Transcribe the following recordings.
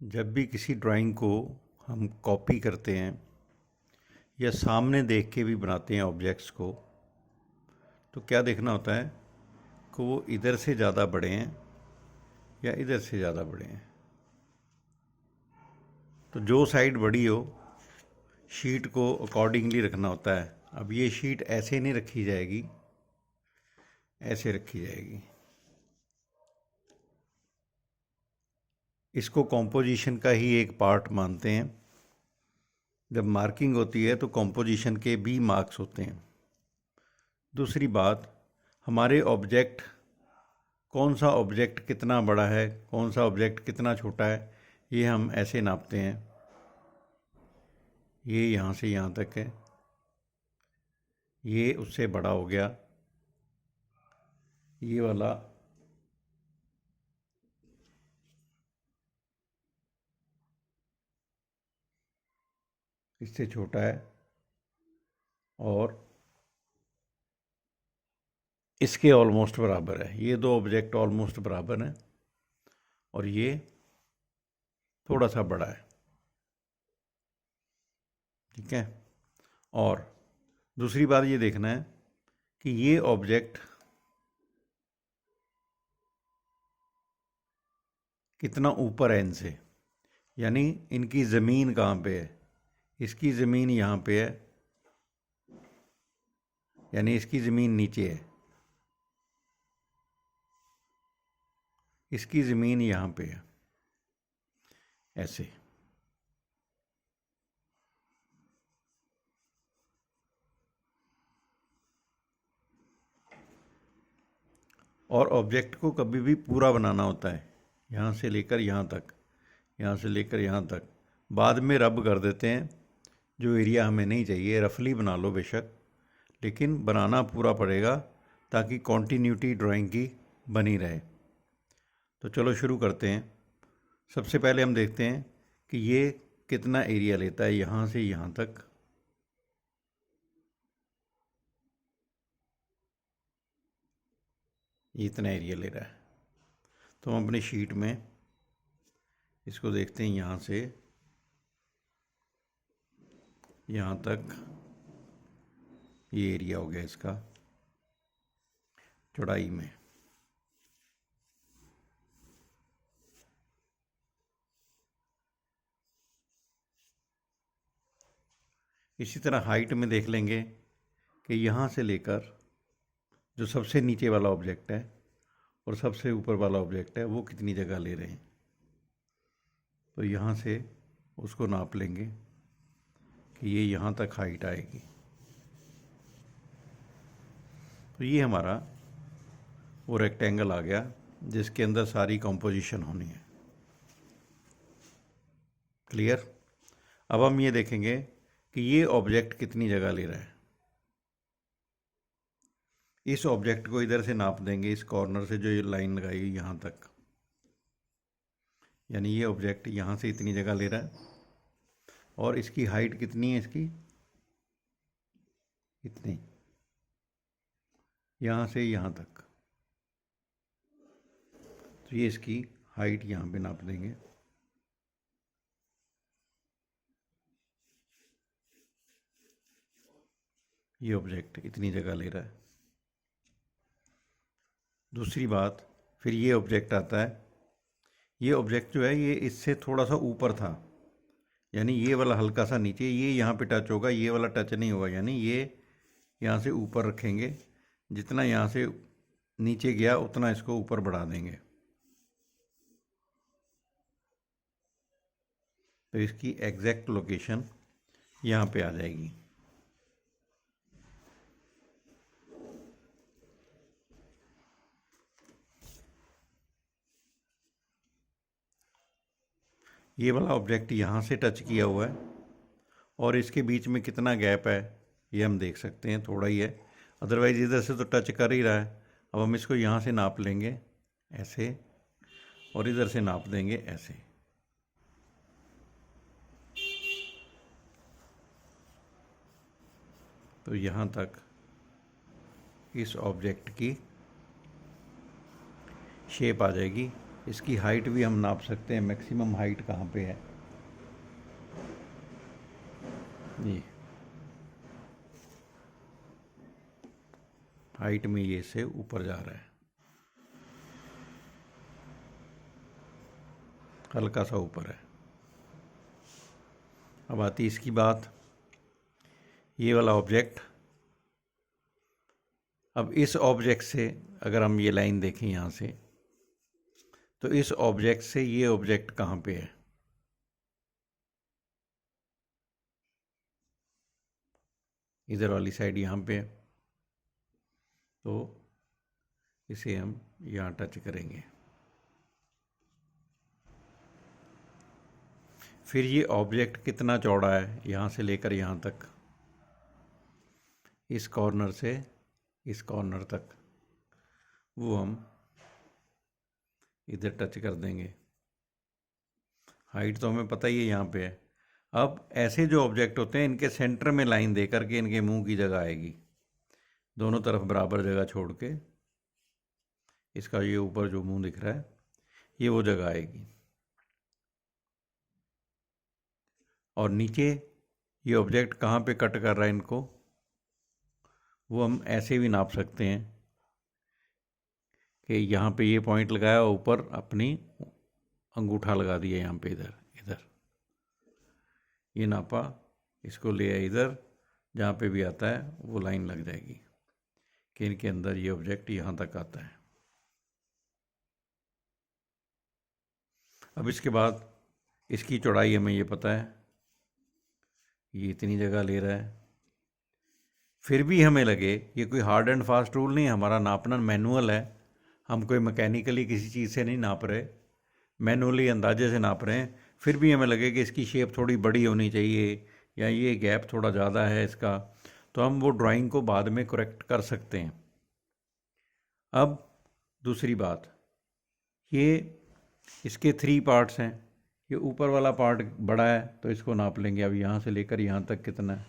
जब भी किसी ड्राइंग को हम कॉपी करते हैं या सामने देख के भी बनाते हैं ऑब्जेक्ट्स को, तो क्या देखना होता है कि वो इधर से ज़्यादा बड़े हैं या इधर से ज़्यादा बड़े हैं। तो जो साइड बड़ी हो, शीट को अकॉर्डिंगली रखना होता है। अब ये शीट ऐसे नहीं रखी जाएगी, ऐसे रखी जाएगी। इसको कॉम्पोजिशन का ही एक पार्ट मानते हैं। जब मार्किंग होती है तो कॉम्पोजिशन के भी मार्क्स होते हैं। दूसरी बात, हमारे ऑब्जेक्ट, कौन सा ऑब्जेक्ट कितना बड़ा है, कौन सा ऑब्जेक्ट कितना छोटा है, ये हम ऐसे नापते हैं। ये यहाँ से यहाँ तक है, ये उससे बड़ा हो गया, ये वाला इससे छोटा है, और इसके ऑलमोस्ट बराबर है। ये दो ऑब्जेक्ट ऑलमोस्ट बराबर हैं और ये थोड़ा सा बड़ा है। ठीक है। और दूसरी बात ये देखना है कि ये ऑब्जेक्ट कितना ऊपर है इनसे, यानी इनकी ज़मीन कहाँ पे है। इसकी ज़मीन यहाँ पे है, यानी इसकी ज़मीन नीचे है, इसकी ज़मीन यहाँ पे है, ऐसे। और ऑब्जेक्ट को कभी भी पूरा बनाना होता है, यहाँ से लेकर यहाँ तक, यहाँ से लेकर यहाँ तक। बाद में रब कर देते हैं, जो एरिया हमें नहीं चाहिए। रफली बना लो बेशक, लेकिन बनाना पूरा पड़ेगा ताकि कॉन्टीन्यूटी ड्राइंग की बनी रहे। तो चलो शुरू करते हैं। सबसे पहले हम देखते हैं कि ये कितना एरिया लेता है। यहाँ से यहाँ तक ये इतना एरिया ले रहा है। तो हम अपनी शीट में इसको देखते हैं, यहाँ से यहाँ तक ये एरिया हो गया इसका चौड़ाई में। इसी तरह हाइट में देख लेंगे कि यहाँ से लेकर जो सबसे नीचे वाला ऑब्जेक्ट है और सबसे ऊपर वाला ऑब्जेक्ट है वो कितनी जगह ले रहे हैं। तो यहाँ से उसको नाप लेंगे कि ये यहाँ तक हाइट आएगी। तो ये हमारा वो रेक्टेंगल आ गया जिसके अंदर सारी कॉम्पोजिशन होनी है। क्लियर। अब हम ये देखेंगे कि ये ऑब्जेक्ट कितनी जगह ले रहा है। इस ऑब्जेक्ट को इधर से नाप देंगे, इस कॉर्नर से जो ये लाइन लगाई यहाँ तक, यानी ये ऑब्जेक्ट यहाँ से इतनी जगह ले रहा है। और इसकी हाइट कितनी है, इसकी इतनी, यहाँ से यहाँ तक। तो ये इसकी हाइट यहाँ पे नाप देंगे। ये ऑब्जेक्ट इतनी जगह ले रहा है। दूसरी बात, फिर ये ऑब्जेक्ट आता है। ये ऑब्जेक्ट जो है ये इससे थोड़ा सा ऊपर था, यानी ये वाला हल्का सा नीचे, ये यहाँ पे टच होगा, ये वाला टच नहीं होगा, यानी ये यहाँ से ऊपर रखेंगे। जितना यहाँ से नीचे गया उतना इसको ऊपर बढ़ा देंगे। तो इसकी एग्जैक्ट लोकेशन यहाँ पे आ जाएगी। ये वाला ऑब्जेक्ट यहाँ से टच किया हुआ है और इसके बीच में कितना गैप है ये हम देख सकते हैं, थोड़ा ही है। अदरवाइज़ इधर से तो टच कर ही रहा है। अब हम इसको यहाँ से नाप लेंगे ऐसे, और इधर से नाप देंगे ऐसे। तो यहाँ तक इस ऑब्जेक्ट की शेप आ जाएगी। इसकी हाइट भी हम नाप सकते हैं, मैक्सिमम हाइट कहाँ पे है। ये हाइट में ये से ऊपर जा रहा है, हल्का सा ऊपर है। अब आती इसकी बात, ये वाला ऑब्जेक्ट। अब इस ऑब्जेक्ट से अगर हम ये लाइन देखें यहाँ से, तो इस ऑब्जेक्ट से ये ऑब्जेक्ट कहाँ पे है? इधर वाली साइड यहाँ पे है, तो इसे हम यहाँ टच करेंगे। फिर ये ऑब्जेक्ट कितना चौड़ा है यहाँ से लेकर यहाँ तक, इस कॉर्नर से इस कॉर्नर तक, वो हम इधर टच कर देंगे। हाइट तो हमें पता ही है यहाँ पे है। अब ऐसे जो ऑब्जेक्ट होते हैं, इनके सेंटर में लाइन दे करके इनके मुंह की जगह आएगी, दोनों तरफ बराबर जगह छोड़ के। इसका ये ऊपर जो मुंह दिख रहा है, ये वो जगह आएगी। और नीचे ये ऑब्जेक्ट कहाँ पे कट कर रहा है इनको, वो हम ऐसे भी नाप सकते हैं कि यहाँ पे ये पॉइंट लगाया, ऊपर अपनी अंगूठा लगा दिया यहाँ पे, इधर इधर ये नापा, इसको ले आया इधर, जहाँ पे भी आता है वो लाइन लग जाएगी कि इनके अंदर ये ऑब्जेक्ट यहाँ तक आता है। अब इसके बाद इसकी चौड़ाई हमें ये पता है, ये इतनी जगह ले रहा है। फिर भी हमें लगे, ये कोई हार्ड एंड फास्ट रूल नहीं है, हमारा नापना मैनुअल है, हम कोई मैकेनिकली किसी चीज़ से नहीं नाप रहे, मैनुअली अंदाजे से नाप रहे हैं। फिर भी हमें लगे कि इसकी शेप थोड़ी बड़ी होनी चाहिए, या ये गैप थोड़ा ज़्यादा है इसका, तो हम वो ड्राइंग को बाद में करेक्ट कर सकते हैं। अब दूसरी बात, ये इसके 3 पार्ट्स हैं, ये ऊपर वाला पार्ट बड़ा है तो इसको नाप लेंगे। अब यहाँ से लेकर यहाँ तक कितना है,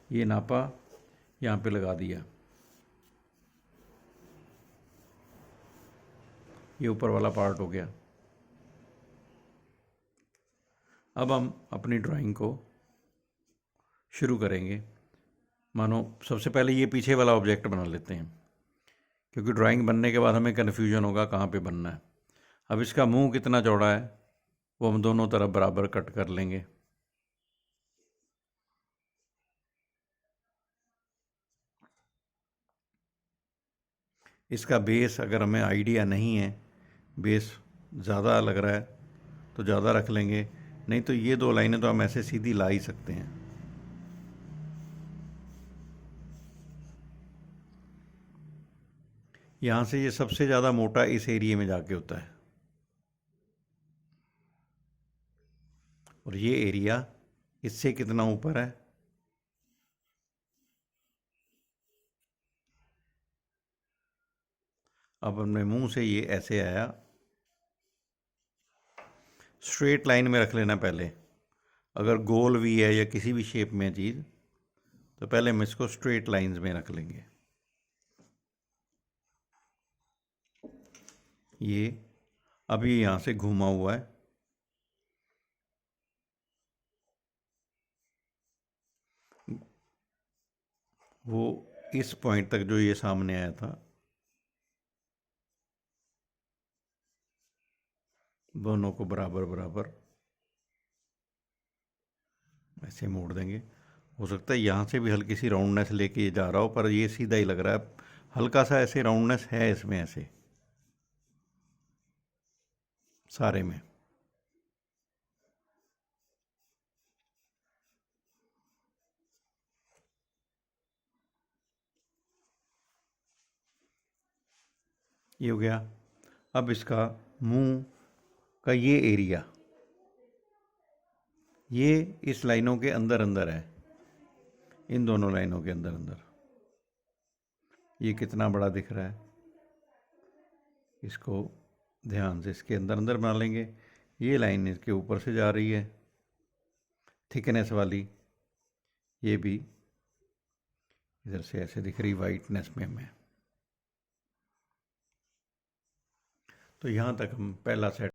ये नापा, यहाँ पे लगा दिया, ये ऊपर वाला पार्ट हो गया। अब हम अपनी ड्राइंग को शुरू करेंगे। मानो सबसे पहले ये पीछे वाला ऑब्जेक्ट बना लेते हैं, क्योंकि ड्राइंग बनने के बाद हमें कन्फ्यूजन होगा कहाँ पे बनना है। अब इसका मुंह कितना चौड़ा है वो हम दोनों तरफ बराबर कट कर लेंगे। इसका बेस अगर हमें आइडिया नहीं है, बेस ज़्यादा लग रहा है तो ज़्यादा रख लेंगे, नहीं तो ये 2 लाइनें तो हम ऐसे सीधी ला ही सकते हैं। यहाँ से ये सबसे ज़्यादा मोटा इस एरिया में जाके होता है, और ये एरिया इससे कितना ऊपर है, अब अपने मुंह से ये ऐसे आया, स्ट्रेट लाइन में रख लेना पहले। अगर गोल भी है या किसी भी शेप में चीज़, तो पहले हम इसको स्ट्रेट लाइंस में रख लेंगे। ये अभी यहाँ से घूमा हुआ है, वो इस पॉइंट तक जो ये सामने आया था, दोनों को बराबर बराबर ऐसे मोड़ देंगे। हो सकता है यहाँ से भी हल्की सी राउंडनेस लेके ये जा रहा हो, पर ये सीधा ही लग रहा है। हल्का सा ऐसे राउंडनेस है इसमें, ऐसे सारे में। ये हो गया। अब इसका मुंह का ये एरिया, ये इस लाइनों के अंदर अंदर है, इन दोनों लाइनों के अंदर अंदर। ये कितना बड़ा दिख रहा है, इसको ध्यान से इसके अंदर अंदर बना लेंगे। ये लाइन इसके ऊपर से जा रही है, थिकनेस वाली, ये भी इधर से ऐसे दिख रही वाइटनेस में हमें। तो यहाँ तक हम पहला सेट